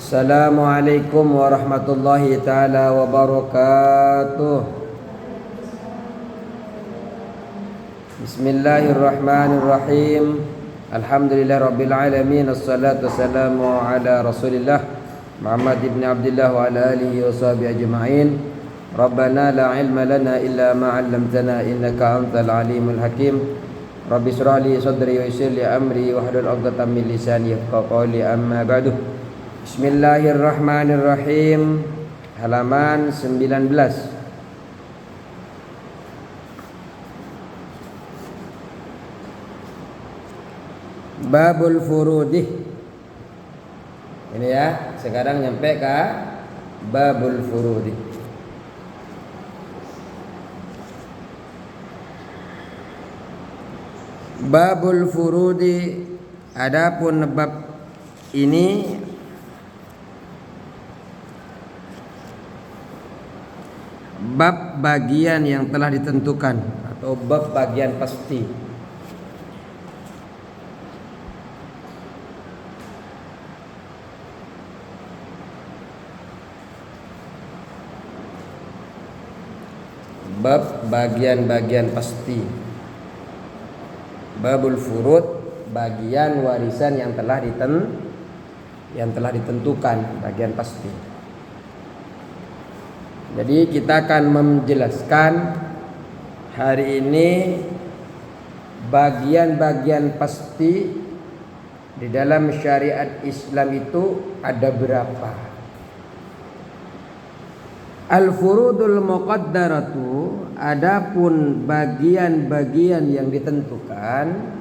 Assalamualaikum warahmatullahi taala wabarakatuh. Bismillahirrahmanirrahim. Alhamdulillahirabbil alamin. Assalatu wassalamu ala Rasulillah Muhammad ibn Abdullah wa ala alihi wa sahbihi ajma'in. Rabbana la ilma lana illa ma 'allamtana innaka antal alimul hakim. Rabbi shrah li sadri wa yassir li amri wahlul 'uqdatam min lisani yafqahu qawli, amma ba'du. Bismillahirrahmanirrahim. Halaman 19. Babul furudih. Ini ya, sekarang nyampe ke babul furudih. Babul furudi, adapun bab ini bab bagian yang telah ditentukan atau bab bagian pasti. Bab bagian-bagian pasti. Babul furud, bagian warisan yang telah ditentukan, bagian pasti. Jadi kita akan menjelaskan hari ini bagian-bagian pasti di dalam syariat Islam itu ada berapa. Al-furudul muqaddaratu, adapun bagian-bagian yang ditentukan,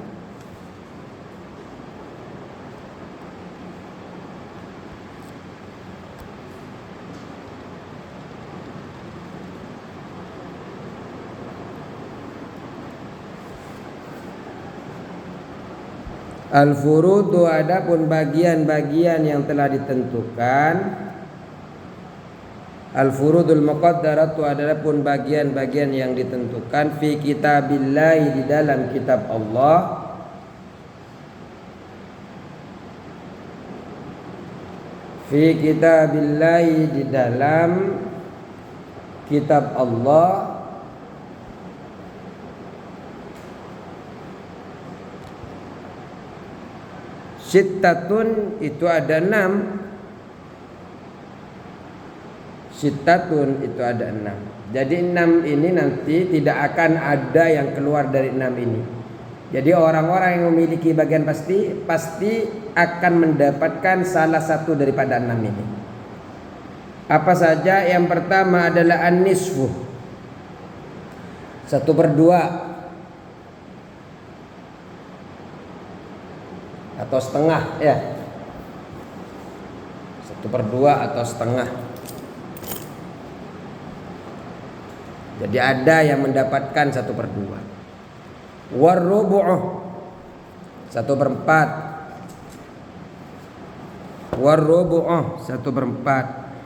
al-furudu, adapun bagian-bagian yang telah ditentukan. Al-furudul muqaddaratu, adapun bagian-bagian yang ditentukan fi kitabillahi, di dalam kitab Allah. Fi kitabillahi, di dalam kitab Allah. Sittatun, itu ada 6. Sittatun, itu ada 6. Jadi 6 ini nanti tidak akan ada yang keluar dari 6 ini. Jadi orang-orang yang memiliki bagian pasti akan mendapatkan salah satu daripada 6 ini. Apa saja? Yang pertama adalah an-nisfu, 1/2 atau setengah, ya, 1/2 atau setengah. Jadi ada yang mendapatkan 1/2. Warrubu'uh, 1/4. Warrubu'uh, 1/4.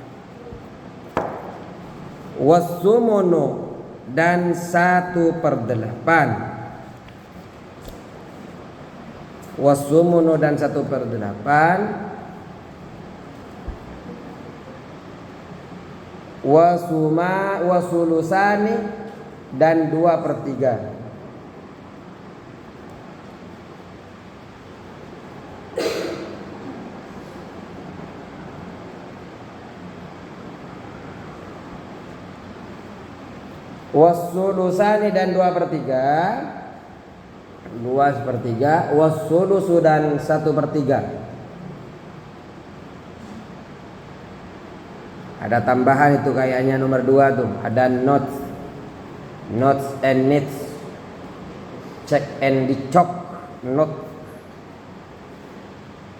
Wassumunu, dan 1/8. Wassumunu dan 1/8. Wasulusani, dan 2/3. Wasulusani dan 2/3. 2/3. Wasulusu dan 1/3. Ada tambahan itu kayaknya nomor 2 tuh. Ada notes and needs, check and dicok, note.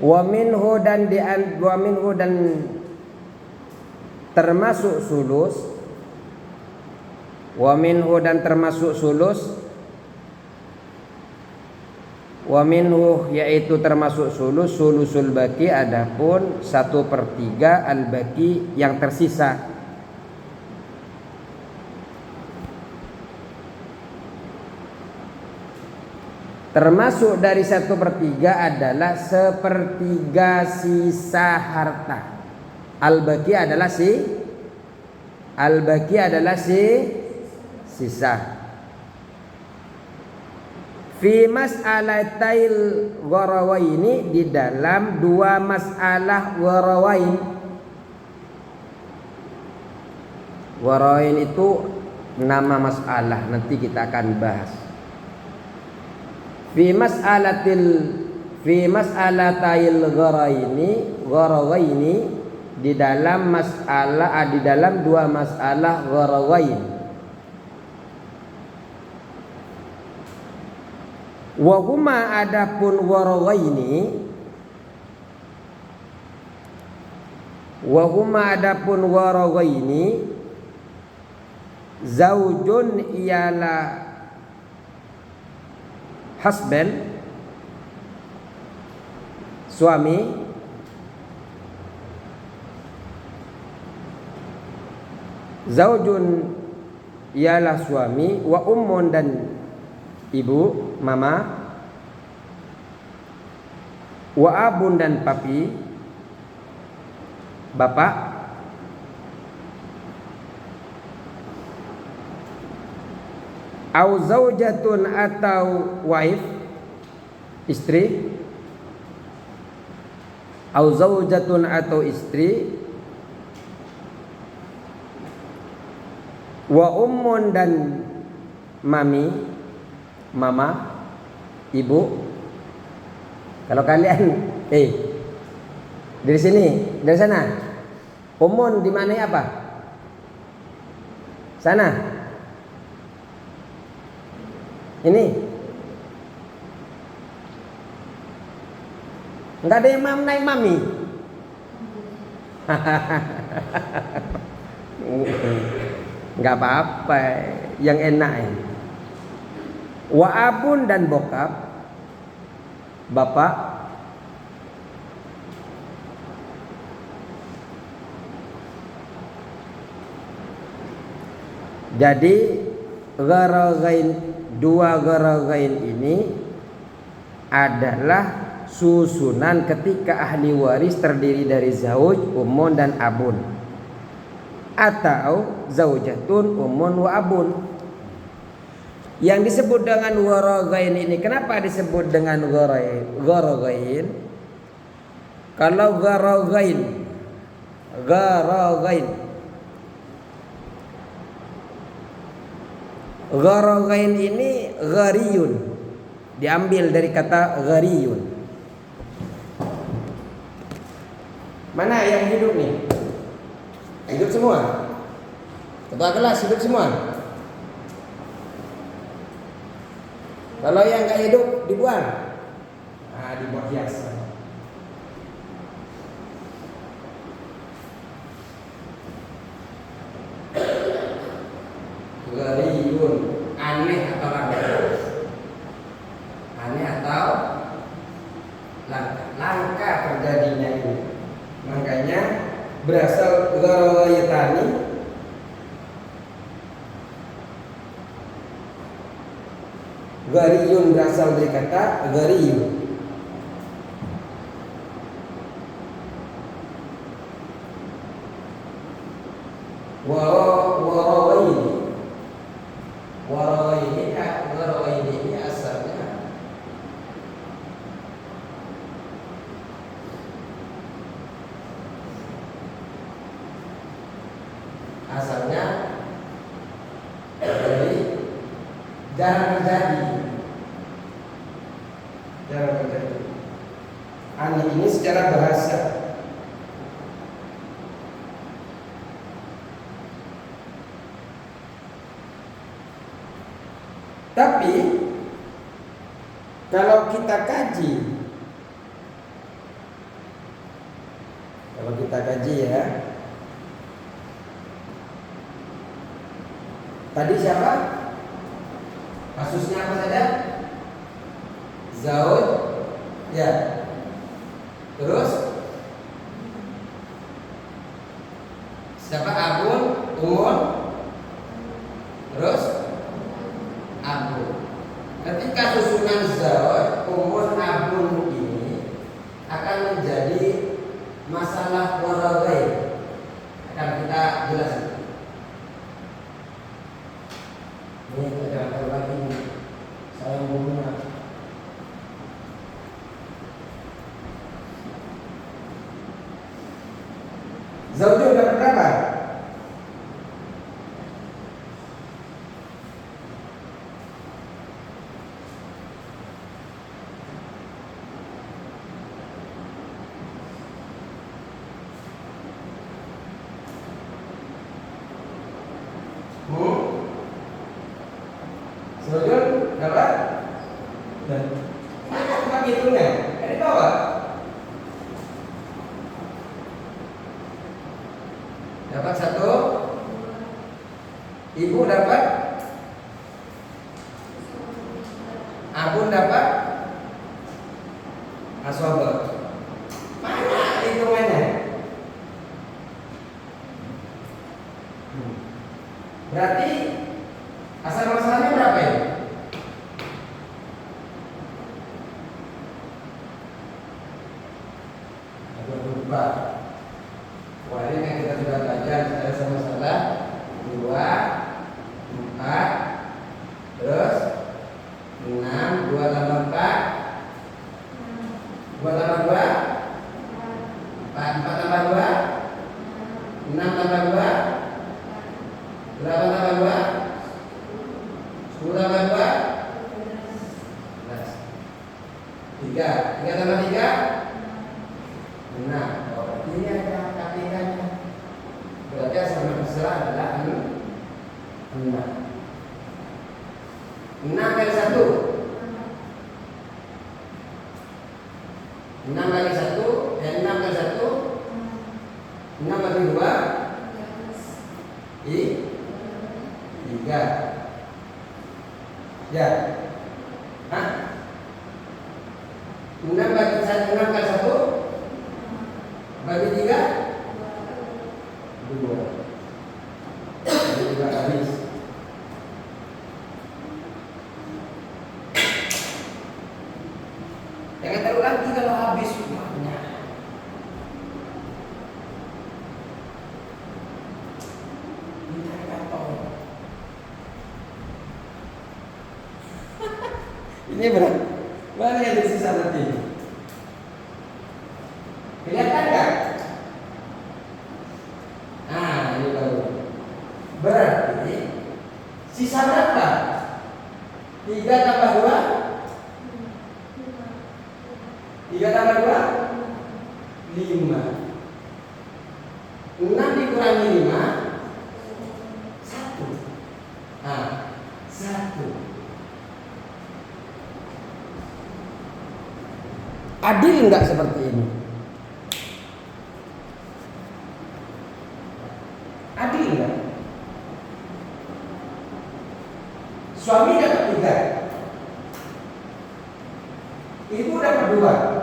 Wa minhu, dan termasuk sulus. Wa minhu, dan termasuk sulus. Wa minhu, yaitu termasuk sulus, sulusul baki, adapun 1/3 al-baki yang tersisa. Termasuk dari 1/3 adalah 1/3 sisa harta. Al-baqi adalah sisa. Fi mas'alatail gharawaini, di dalam dua masalah gharawain. Gharawain itu nama masalah, nanti kita akan bahas. Fi mas'alatail gharawaini, di dalam dua masalah gharawain. Wa huma, adapun gharawaini, zaujun ialah husband, suami, zaujun ialah suami, wa ummun dan ibu, mama, wa abun dan papi, bapak, au zaujatun atau wife, istri, au zaujatun atau istri, wa ummun dan mami, mama, ibu. Kalau kalian dari sini, dari sana, ummun di mana apa? Sana. Ini. Enggak ada yang naik mami. Enggak apa-apa, yang enak ini. Wa abun dan bokap, bapak, jadi dua gharawain ini adalah susunan ketika ahli waris terdiri dari zauj, ummun dan abun, atau zaujatun, ummun wa abun. Yang disebut dengan gharawain ini, kenapa disebut dengan gharawain? Kalau gharawain ini ghariyun, diambil dari kata ghariyun. Mana yang hidup nih? Hidup semua? Ketua kelas hidup semua? Kalau yang nggak hidup dibuang, dibuat hiasan. Ghariyun, aneh atau langka? Aneh atau langka? Langka terjadinya ini. Makanya berasal gharawayatani. Ghariyun berasal dari kata ghariyun. Warawaini ini asalnya dari jarang terjadi. Aneh ini secara bahasa. Tapi kalau kita kaji ya, tadi siapa? Kasusnya apa saja? Zauj, ya. Terus siapa? Abun, umur, terus abun. Ketika susunan zauj, umur, abun ini akan menjadi masalah gharawain. Zaujun dapat berapa? Zaujun dapat? Dan mana tempat hitungnya? Di bawah. Dapat 1. Ibu dapat. Abun dapat. Asobah. Mana hitungannya? Berarti asal masalahnya berapa ya? Ada berubah. Kemarin yang kita sudah belajar secara sama-sama 2, 4, terus 6, 2 tambah 4, 2 tambah 2, 4 tambah 2, 6 tambah 2, 8 tambah 2, 10 tambah 2, 3 tambah 3, 6. Ini ada katikannya. Berarti asal masalah adalah 6. 6 kali 1. 6 kali 1. 6 kali 1. 6 kali 2. 3. Ya. Hah? 6 kali 1. 6 kali 1. Bagi 3 2. Bagi 3 habis. Jangan tahu lagi kalau habis uangnya. Mencari kantong. Ini berat. Mana yang tersisa nanti? Kelihatan nggak? Nah, ini baru. Berarti sisa berapa? 3 tambah 2? 3 tambah 2? 5. 6 dikurangi 5? 1. Nah, 1. Adil nggak seperti ini? Adil nggak? Suami dapat 3, ibu dapat 2.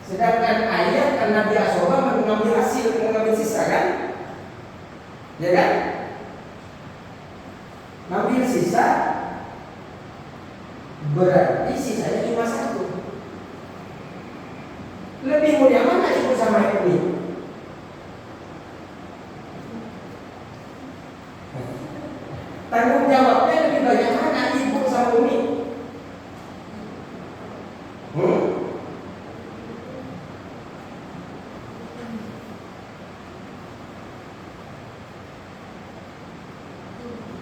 Sedangkan ayah karena dia asobah mengambil hasil, mengambil sisa kan? Ya kan? Mengambil sisa, berarti sisanya cuma 1. Lebih mulia mana ibu sama ini? Tanggung jawabnya lebih banyak mana ibu sama Umi?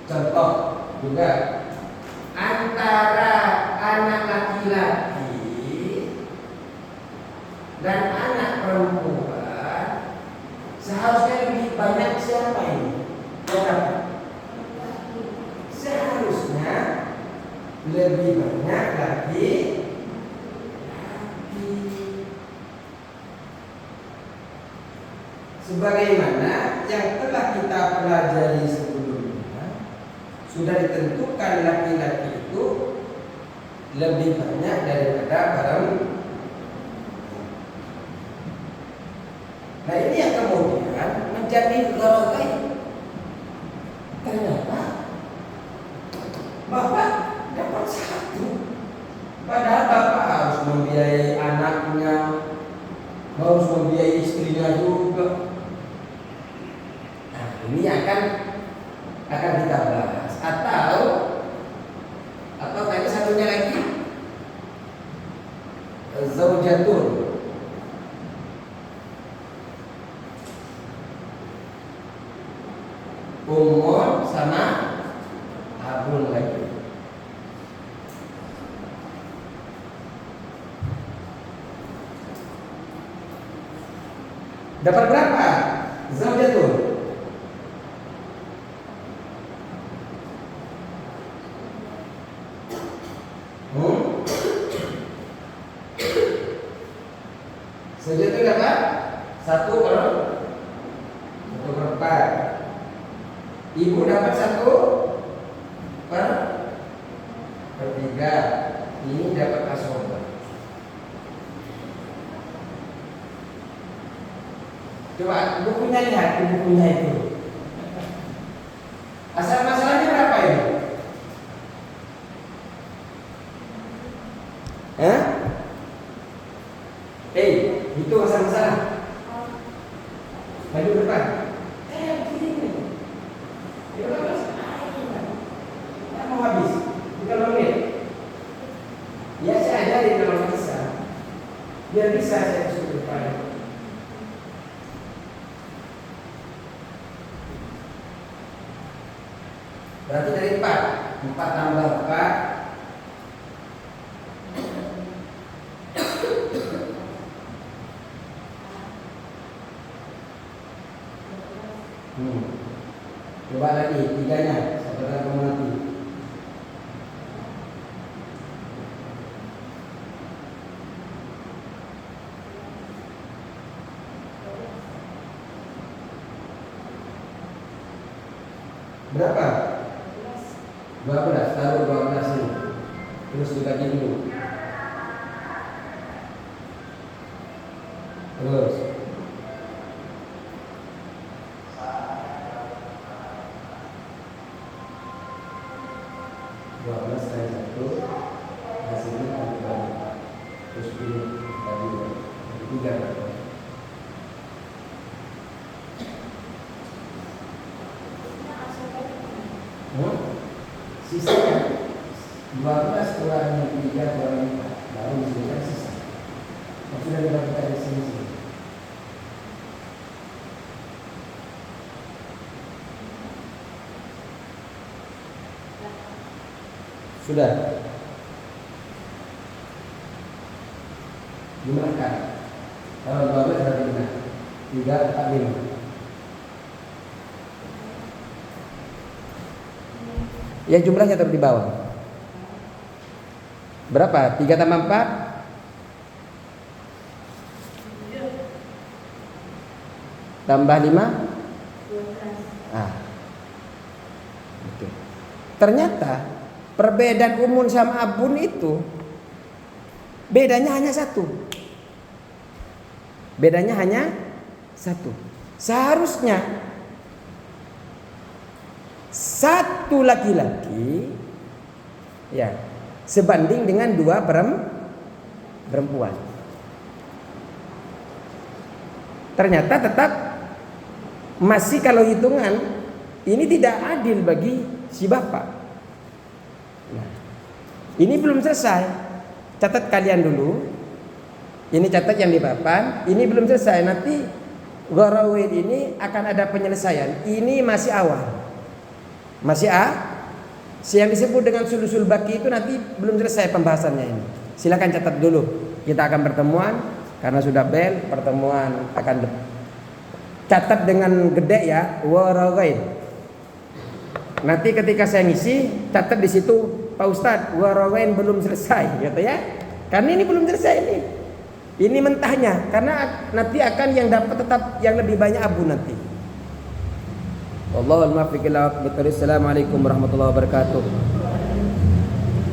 Contoh juga antara anak laki-laki dan anak perempuan seharusnya lebih banyak siapa ini? Yang seharusnya lebih banyak lagi sebagaimana yang telah kita pelajari sebelumnya, sudah ditentukan laki-laki itu lebih banyak daripada perempuan. Nah, ini yang kemudian menjadi gharai. Ternyata bapak dapat 1, padahal bapak harus membiayai anaknya, harus membiayai istrinya juga. Nah, ini akan kita bahas. Atau tadi satunya lagi zaujatun. Umun sama abun lagi. Dapat berapa? Zaujatun. Zaujatun dapat 1/4. Ibu dapat 1/3. Ini dapat asoba. Coba bukunya lihat, bukunya itu. Asal masalahnya berapa ini? Itu asal masalah. Maju depan. Begini. Mau habis. Bukan menit. Ya saya ajarin kalau bisa. Biar bisa saya suruh depan. Berarti dari 4 tambah 4 coba lagi 3-nya saudara mengerti. Berapa? 12, taruh 12 ini. Terus dikaji dulu. Terus 12 kali 1 hasilnya kali 2. Terus pilih kali 2. 3 berapa? Sisanya 12 kurangi 3 kurangi 4 baru disebutkan sisa. Sudah dibagikan di sini. Sudah jumlahkan. Kalau 12 berarti benar. 3, 4, 5. Ya jumlahnya taruh di bawah. Berapa? 3 tambah 4? Tambah 5? 12. Oke. Ternyata perbedaan umun sama abun itu bedanya hanya 1. Bedanya hanya 1. Seharusnya 1 laki-laki ya sebanding dengan 2 perempuan. Ternyata tetap masih kalau hitungan ini tidak adil bagi si bapak. Nah, ini belum selesai. Catat kalian dulu. Ini catat yang di papan. Ini belum selesai. Nanti Gharawid ini akan ada penyelesaian. Ini masih awal. Masih yang disebut dengan sulusul baki itu nanti belum selesai pembahasannya ini. Silakan catat dulu. Kita akan pertemuan karena sudah bel pertemuan akan catat dengan gede ya. Gharawid. Nanti ketika saya ngisi catat di situ Pak Ustadz Gharawid belum selesai gitu ya. Karena ini belum selesai ini. Ini mentahnya karena nanti akan yang dapat tetap yang lebih banyak abu nanti. Wallahul muwaffiq ila aqwamit thoriq. Assalamualaikum warahmatullahi wabarakatuh.